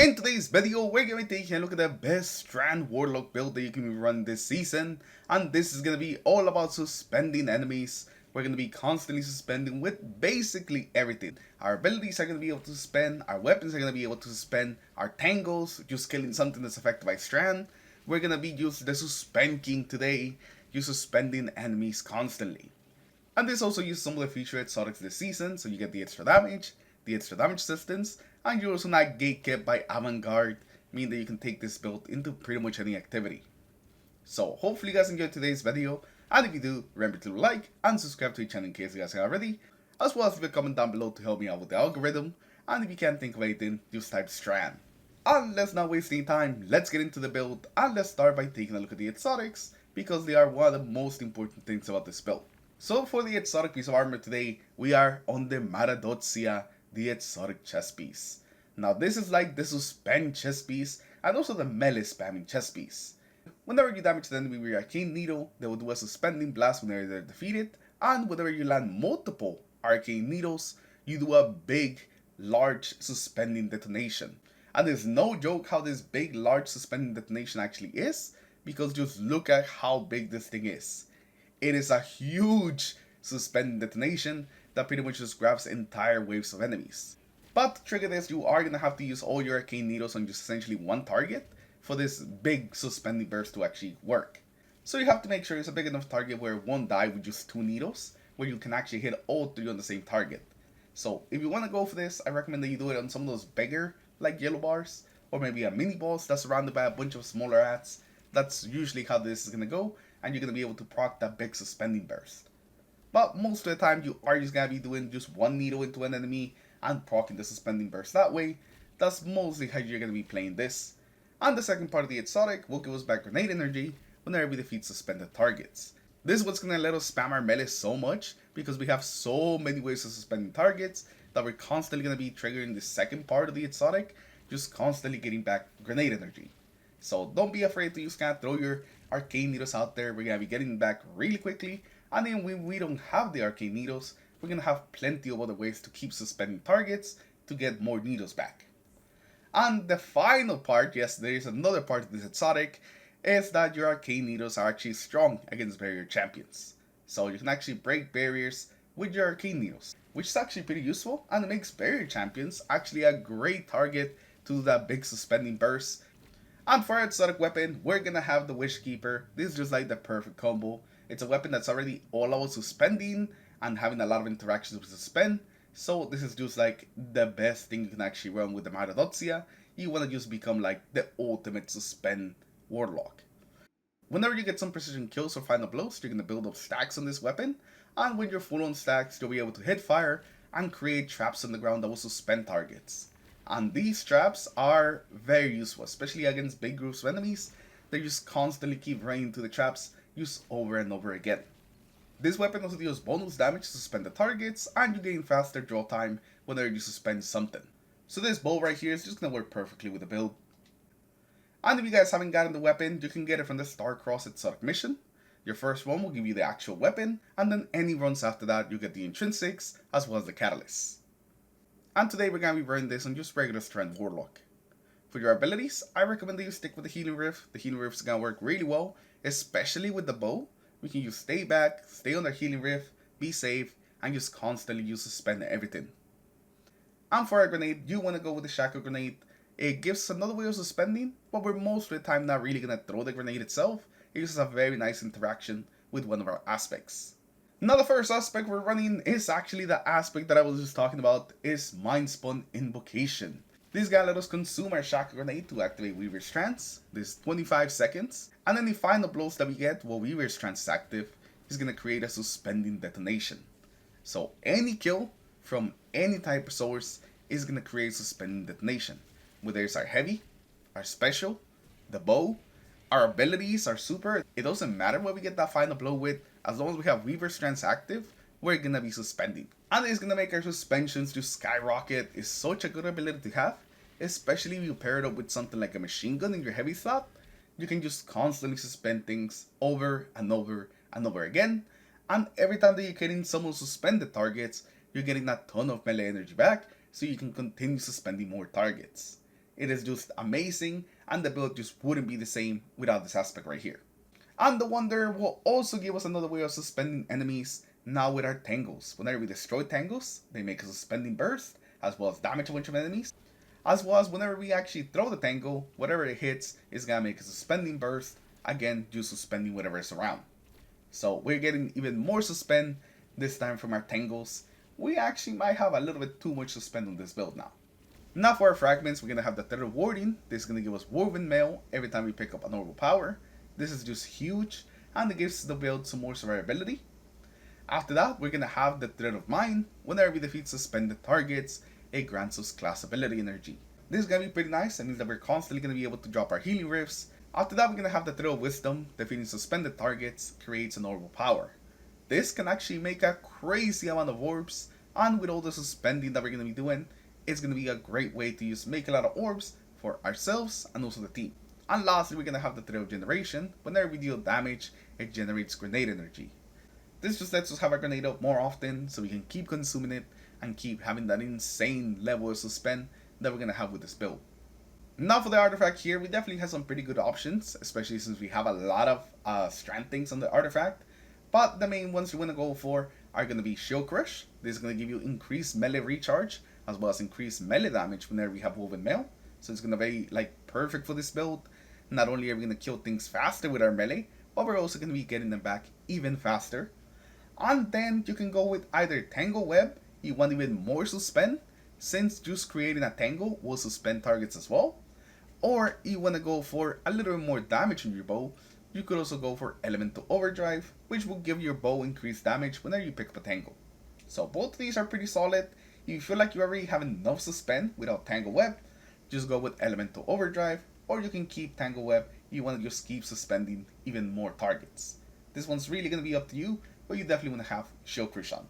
In today's video, we're going to be taking a look at the best Strand Warlock build that you can run this season, and this is going to be all about suspending enemies. We're going to be constantly suspending with basically everything. Our abilities are going to be able to suspend, our weapons are going to be able to suspend, our tangles, just killing something that's affected by Strand. We're going to be using the Suspend King today, just suspending enemies constantly. And this also uses some of the featured exotics this season, so you get the extra damage resistance, and you're also not gatekept by avant-garde, meaning that you can take this build into pretty much any activity. So hopefully you guys enjoyed today's video, and if you do, remember to like and subscribe to the channel in case you guys haven't already, as well as leave a comment down below to help me out with the algorithm, and if you can't think of anything, just type Strand. And let's not waste any time, let's get into the build, and let's start by taking a look at the exotics, because they are one of the most important things about this build. So for the exotic piece of armor today, we are on the matadoxia, the exotic chest piece. Now this is like the suspend chest piece and also the melee spamming chest piece. Whenever you damage the enemy with your arcane needle, they will do a suspending blast whenever they're defeated, and whenever you land multiple arcane needles, you do a big, large suspending detonation. And it's no joke how this big, large suspending detonation actually is, because just look at how big this thing is. It is a huge suspending detonation that pretty much just grabs entire waves of enemies. But to trigger this, you are going to have to use all your arcane needles on just essentially one target for this big suspending burst to actually work. So you have to make sure it's a big enough target where it won't die with just 2 needles, where you can actually hit all 3 on the same target. So if you want to go for this, I recommend that you do it on some of those bigger, like yellow bars, or maybe a mini boss that's surrounded by a bunch of smaller rats. That's usually how this is going to go, and you're going to be able to proc that big suspending burst. But most of the time you are just going to be doing just 1 needle into an enemy and proccing the suspending burst that way. That's mostly how you're going to be playing this. And the second part of the exotic will give us back grenade energy whenever we defeat suspended targets. This is what's going to let us spam our melee so much, because we have so many ways of suspending targets that we're constantly going to be triggering the second part of the exotic, just constantly getting back grenade energy. So don't be afraid to just kind of throw your arcane needles out there. We're going to be getting back really quickly. And then when we don't have the arcane needles, we're going to have plenty of other ways to keep suspending targets to get more needles back. And the final part, yes, there is another part of this exotic, is that your arcane needles are actually strong against barrier champions. So you can actually break barriers with your arcane needles, which is actually pretty useful, and it makes barrier champions actually a great target to do that big suspending burst. And for our exotic weapon, we're gonna have the Wish Keeper. This is just like the perfect combo. It's a weapon that's already all about suspending and having a lot of interactions with suspend. So this is just like the best thing you can actually run with the matadoxia. You wanna just become like the ultimate suspend warlock. Whenever you get some precision kills or final blows, you're gonna build up stacks on this weapon. And when you're full on stacks, you'll be able to hit fire and create traps on the ground that will suspend targets. And these traps are very useful, especially against big groups of enemies. They just constantly keep running to the traps, used over and over again. This weapon also deals bonus damage to suspended targets, and you gain faster draw time whenever you suspend something. So this bow right here is just going to work perfectly with the build. And if you guys haven't gotten the weapon, you can get it from the Star-Crossed Exotic mission. Your first one will give you the actual weapon, and then any runs after that you get the intrinsics as well as the catalysts. And today we're going to be running this on just regular Strand Warlock. For your abilities, I recommend that you stick with the Healing Rift. The Healing Rift is going to work really well, especially with the bow. We can just stay back, stay on the Healing Rift, be safe, and just constantly use suspend everything. And for our grenade, you want to go with the Shackle Grenade. It gives us another way of suspending, but we're most of the time not really going to throw the grenade itself. It uses a very nice interaction with one of our aspects. Now the first aspect we're running is actually the aspect that I was just talking about, is Mind Spun Invocation. This guy let us consume our Shackle Grenade to activate Weaver's Trance. This 25 seconds, and any final blows that we get while Weaver's Trance is active is going to create a suspending detonation. So any kill from any type of source is going to create suspending detonation. Whether it's our heavy, our special, the bow, our abilities, our super, it doesn't matter what we get that final blow with. As long as we have Weaver's Trance active, we're gonna be suspending. And it's gonna make our suspensions just skyrocket. It's such a good ability to have, especially if you pair it up with something like a machine gun in your heavy slot. You can just constantly suspend things over and over and over again. And every time that you're getting some suspended targets, you're getting that ton of melee energy back, so you can continue suspending more targets. It is just amazing, and the build just wouldn't be the same without this aspect right here. And the Wonder will also give us another way of suspending enemies now with our tangles. Whenever we destroy tangles, they make a suspending burst, as well as damage a bunch of enemies. As well as whenever we actually throw the tangle, whatever it hits is gonna make a suspending burst, again, just suspending whatever is around. So we're getting even more suspend this time from our tangles. We actually might have a little bit too much suspend on this build now. Now for our fragments, we're gonna have the thread of warding. This is gonna give us woven mail every time we pick up a normal power. This is just huge, and it gives the build some more survivability. After that, we're gonna have the thread of mind. Whenever we defeat suspended targets, it grants us class ability energy. This is gonna be pretty nice. It means that we're constantly gonna be able to drop our healing rifts. After that, we're gonna have the thread of wisdom. Defeating suspended targets creates a normal power. This can actually make a crazy amount of orbs, and with all the suspending that we're gonna be doing, it's gonna be a great way to just make a lot of orbs for ourselves and also the team. And lastly, we're gonna have the thread of generation. Whenever we deal damage, it generates grenade energy. This just lets us have our grenade up more often, so we can keep consuming it and keep having that insane level of suspend that we're gonna have with this build. Now for the artifact here, we definitely have some pretty good options, especially since we have a lot of strand things on the artifact. But the main ones we want to go for are going to be Shield Crush. This is going to give you increased melee recharge, as well as increased melee damage whenever we have woven mail. So it's going to be like perfect for this build. Not only are we going to kill things faster with our melee, but we're also going to be getting them back even faster. And then you can go with either Tangle Web. You want even more suspend, since just creating a tangle will suspend targets as well. Or you want to go for a little bit more damage on your bow. You could also go for Elemental Overdrive, which will give your bow increased damage whenever you pick up a tangle. So both of these are pretty solid. If you feel like you already have enough suspend without Tangle Web, just go with Elemental Overdrive, or you can keep Tangle Web. You want to just keep suspending even more targets. This one's really going to be up to you, but you definitely want to have Shield Crush on.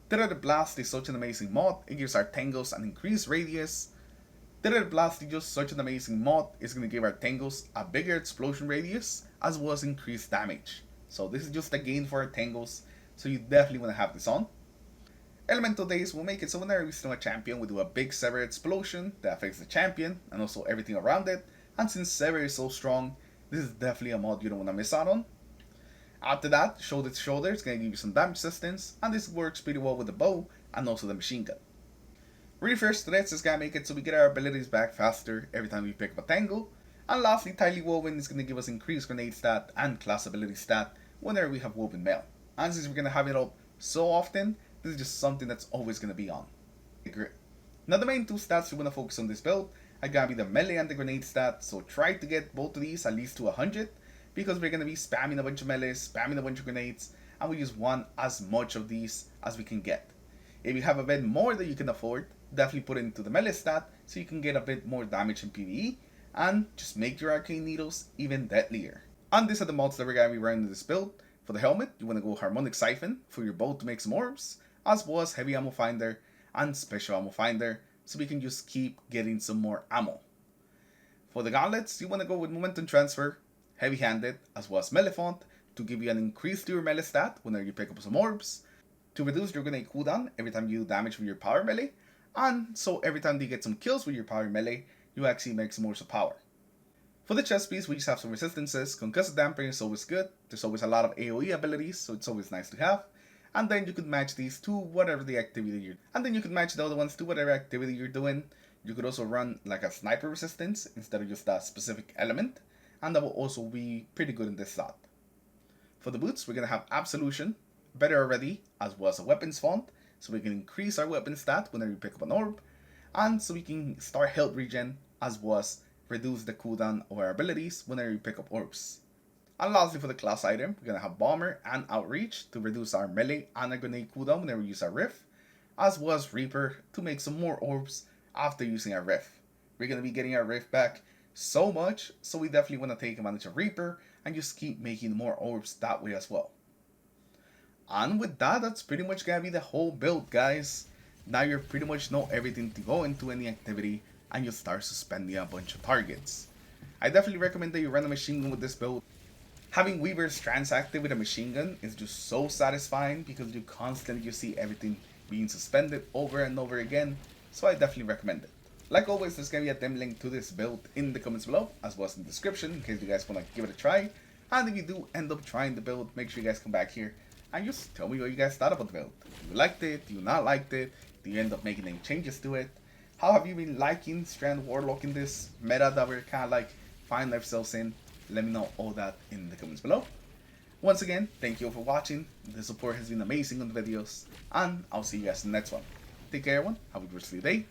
Threaded Blast is such an amazing mod. It gives our tangles an increased radius. Threaded Blast is just such an amazing mod. It's going to give our tangles a bigger explosion radius, as well as increased damage. So this is just a gain for our tangles, so you definitely want to have this on. Elemental Daze will make it so whenever we stun a champion, we do a big Sever explosion that affects the champion and also everything around it. And since Sever is so strong, this is definitely a mod you don't want to miss out on. After that, Shoulder to Shoulder is going to give you some damage resistance, and this works pretty well with the bow and also the machine gun. Refresh Threats is going to make it so we get our abilities back faster every time we pick up a tangle. And lastly, Tightly Woven is going to give us increased grenade stat and class ability stat whenever we have woven mail. And since we're going to have it up so often, this is just something that's always going to be on. Now the main two stats we want to focus on this build are going to be the melee and the grenade stat, so try to get both of these at least to 100, because we're going to be spamming a bunch of melees, spamming a bunch of grenades, and we just want as much of these as we can get. If you have a bit more that you can afford, definitely put it into the melee stat so you can get a bit more damage in PvE, and just make your arcane needles even deadlier. And these are the mods that we're going to be running in this build. For the helmet, you want to go Harmonic Siphon for your bow to make some orbs, as well as Heavy Ammo Finder and Special Ammo Finder, so we can just keep getting some more ammo. For the gauntlets, you want to go with Momentum Transfer, Heavy Handed, as well as Melefont to give you an increase to your melee stat whenever you pick up some orbs, to reduce your grenade cooldown every time you do damage with your power melee, and so every time you get some kills with your power melee, you actually make some more power. For the chest piece, we just have some resistances. Concussive Dampener is always good. There's always a lot of AoE abilities, so it's always nice to have. And then you could match these to whatever the activity you're doing. And then you could match the other ones to whatever activity you're doing. You could also run like a sniper resistance instead of just a specific element, and that will also be pretty good in this slot. For the boots, we're going to have Absolution, Better Already, as well as a weapons font, so we can increase our weapon stat whenever we pick up an orb, and so we can start health regen, as well as reduce the cooldown of our abilities whenever we pick up orbs. And lastly, for the class item, we're going to have Bomber and Outreach to reduce our melee and our grenade cooldown whenever we use our Rift, as well as Reaper to make some more orbs after using our Rift. We're going to be getting our Rift back so much, so we definitely want to take advantage of Reaper and just keep making more orbs that way as well. And with that, that's pretty much going to be the whole build, guys. Now you pretty much know everything to go into any activity, and you'll start suspending a bunch of targets. I definitely recommend that you run a machine gun with this build. Having Weaver's Strands active with a machine gun is just so satisfying because you constantly see everything being suspended over and over again, so I definitely recommend it. Like always, there's going to be a dim link to this build in the comments below, as well as in the description, in case you guys want to give it a try. And if you do end up trying the build, make sure you guys come back here and just tell me what you guys thought about the build. Do you liked it? Do you not liked it? Do you end up making any changes to it? How have you been liking Strand Warlock in this meta that we're kind of like finding ourselves in? Let me know all that in the comments below. Once again, thank you all for watching. The support has been amazing on the videos, and I'll see you guys in the next one. Take care everyone, have a good rest of your day.